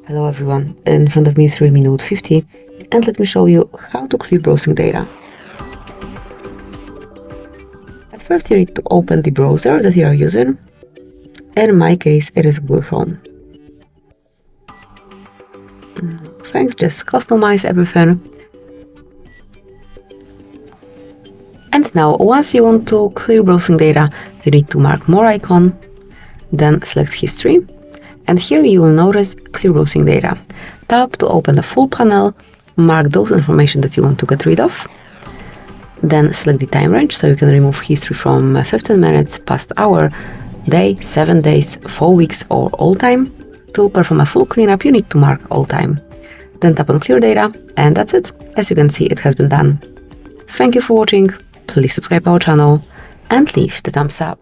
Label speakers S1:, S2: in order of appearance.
S1: Hello everyone, in front of me is REALME Note 50 and let me show you how to clear browsing data. At first you need to open the browser that you are using. In my case it is Google Chrome. Thanks, just customize everything. And now once you want to clear browsing data, you need to mark more icon, then select history. And here you will notice clear browsing data. Tap to open the full panel, mark those information that you want to get rid of. Then select the time range, so you can remove history from 15 minutes, past hour, day, 7 days, 4 weeks or all time. To perform a full cleanup, you need to mark all time. Then tap on clear data, and that's it. As you can see, it has been done. Thank you for watching, please subscribe our channel and leave the thumbs up.